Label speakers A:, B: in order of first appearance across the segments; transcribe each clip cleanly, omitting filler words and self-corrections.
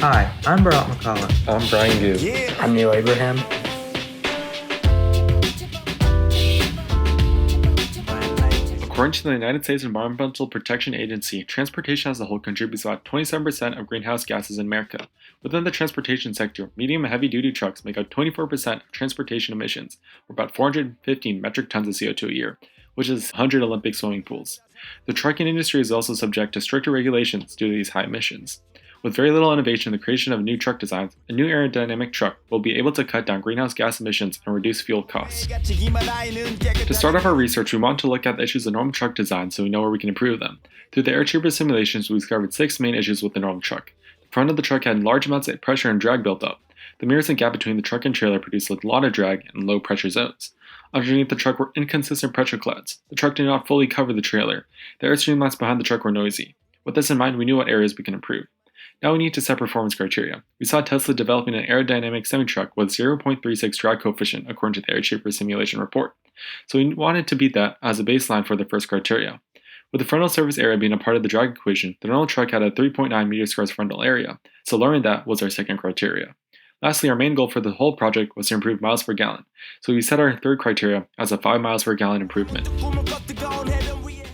A: Hi, I'm Barack McCullough.
B: I'm Brian Gu.
C: I'm Neil Abraham.
B: According to the United States Environmental Protection Agency, transportation as a whole contributes about 27% of greenhouse gases in America. Within the transportation sector, medium and heavy-duty trucks make up 24% of transportation emissions, or about 415 metric tons of CO2 a year, which is 100 Olympic swimming pools. The trucking industry is also subject to stricter regulations due to these high emissions. With very little innovation in the creation of new truck designs, a new aerodynamic truck will be able to cut down greenhouse gas emissions and reduce fuel costs. To start off our research, we want to look at the issues of normal truck design so we know where we can improve them. Through the air chamber simulations, we discovered 6 main issues with the normal truck. The front of the truck had large amounts of pressure and drag built up. The mirrors and gap between the truck and trailer produced a lot of drag and low pressure zones. Underneath the truck were inconsistent pressure clouds. The truck did not fully cover the trailer. The air streamlines behind the truck were noisy. With this in mind, we knew what areas we can improve. Now we need to set performance criteria. We saw Tesla developing an aerodynamic semi-truck with 0.36 drag coefficient according to the air chamber simulation report. So we wanted to beat that as a baseline for the first criteria. With the frontal surface area being a part of the drag equation, the normal truck had a 3.9 meters squared frontal area, so lowering that was our second criteria. Lastly, our main goal for the whole project was to improve miles per gallon, so we set our third criteria as a 5 miles per gallon improvement.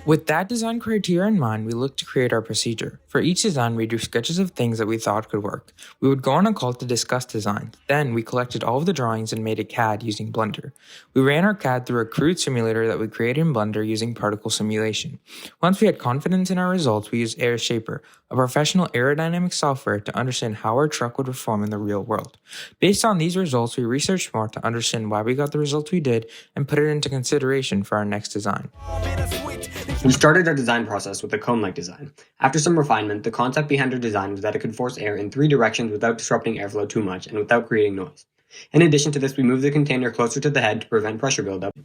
A: With that design criteria in mind, we looked to create our procedure. For each design, we drew sketches of things that we thought could work. We would go on a call to discuss design. Then, we collected all of the drawings and made a CAD using Blender. We ran our CAD through a crude simulator that we created in Blender using particle simulation. Once we had confidence in our results, we used Air Shaper, a professional aerodynamic software, to understand how our truck would perform in the real world. Based on these results, we researched more to understand why we got the results we did and put it into consideration for our next design.
C: We started our design process with a cone-like design. After some refinement, the concept behind our design was that it could force air in 3 directions without disrupting airflow too much and without creating noise. In addition to this, we moved the container closer to the head to prevent pressure buildup.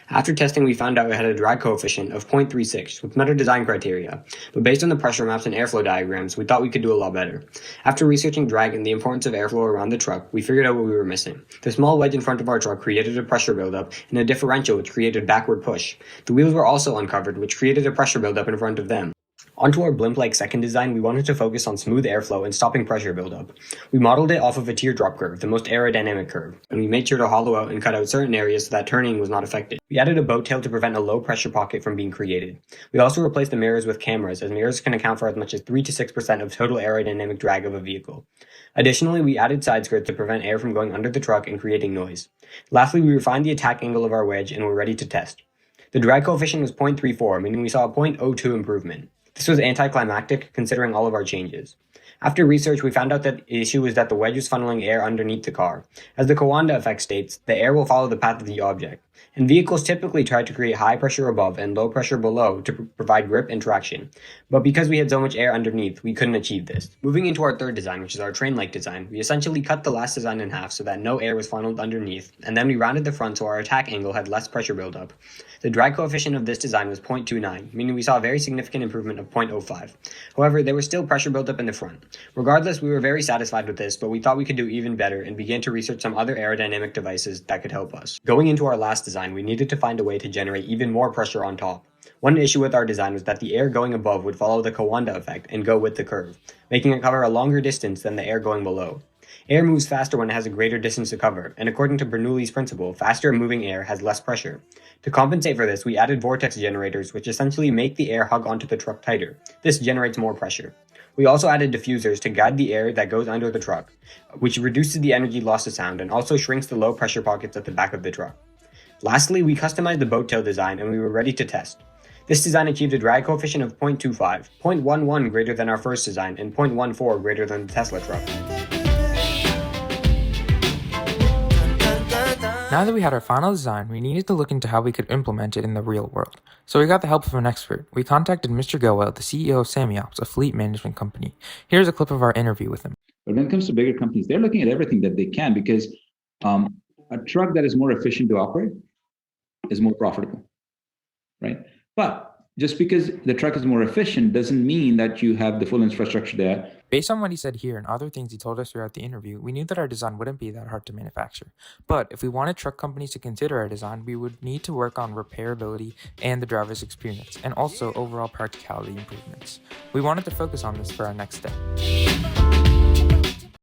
C: After testing, we found out it had a drag coefficient of 0.36, which met our design criteria, but based on the pressure maps and airflow diagrams, we thought we could do a lot better. After researching drag and the importance of airflow around the truck, we figured out what we were missing. The small wedge in front of our truck created a pressure buildup and a differential which created backward push. The wheels were also uncovered, which created a pressure buildup in front of them. Onto our blimp-like second design, we wanted to focus on smooth airflow and stopping pressure buildup. We modeled it off of a teardrop curve, the most aerodynamic curve, and we made sure to hollow out and cut out certain areas so that turning was not affected. We added a boat tail to prevent a low pressure pocket from being created. We also replaced the mirrors with cameras, as mirrors can account for as much as 3 to 6% of total aerodynamic drag of a vehicle. Additionally, we added side skirts to prevent air from going under the truck and creating noise. Lastly, we refined the attack angle of our wedge and were ready to test. The drag coefficient was 0.34, meaning we saw a 0.02 improvement. This was anticlimactic, considering all of our changes. After research, we found out that the issue was that the wedge was funneling air underneath the car. As the Coanda effect states, the air will follow the path of the object. And vehicles typically try to create high pressure above and low pressure below to provide grip and traction. But because we had so much air underneath, we couldn't achieve this. Moving into our third design, which is our train-like design, we essentially cut the last design in half so that no air was funneled underneath, and then we rounded the front so our attack angle had less pressure buildup. The drag coefficient of this design was 0.29, meaning we saw a very significant improvement of 0.05. However, there was still pressure buildup in the front. Regardless, we were very satisfied with this, but we thought we could do even better and began to research some other aerodynamic devices that could help us. Going into our last design, we needed to find a way to generate even more pressure on top. One issue with our design was that the air going above would follow the Coanda effect and go with the curve, making it cover a longer distance than the air going below. Air moves faster when it has a greater distance to cover, and according to Bernoulli's principle, faster moving air has less pressure. To compensate for this, we added vortex generators, which essentially make the air hug onto the truck tighter. This generates more pressure. We also added diffusers to guide the air that goes under the truck, which reduces the energy loss to sound and also shrinks the low pressure pockets at the back of the truck. Lastly, we customized the boat tail design and we were ready to test. This design achieved a drag coefficient of 0.25, 0.11 greater than our first design, and 0.14 greater than the Tesla truck.
A: Now that we had our final design, we needed to look into how we could implement it in the real world. So we got the help of an expert. We contacted Mr. Goel, the CEO of Samiops, a fleet management company. Here's a clip of our interview with him.
D: But when it comes to bigger companies, they're looking at everything that they can because a truck that is more efficient to operate is more profitable, right? But just because the truck is more efficient doesn't mean that you have the full infrastructure there.
A: Based on what he said here and other things he told us throughout the interview, we knew that our design wouldn't be that hard to manufacture. But if we wanted truck companies to consider our design, we would need to work on repairability and the driver's experience, and also overall practicality improvements. We wanted to focus on this for our next step.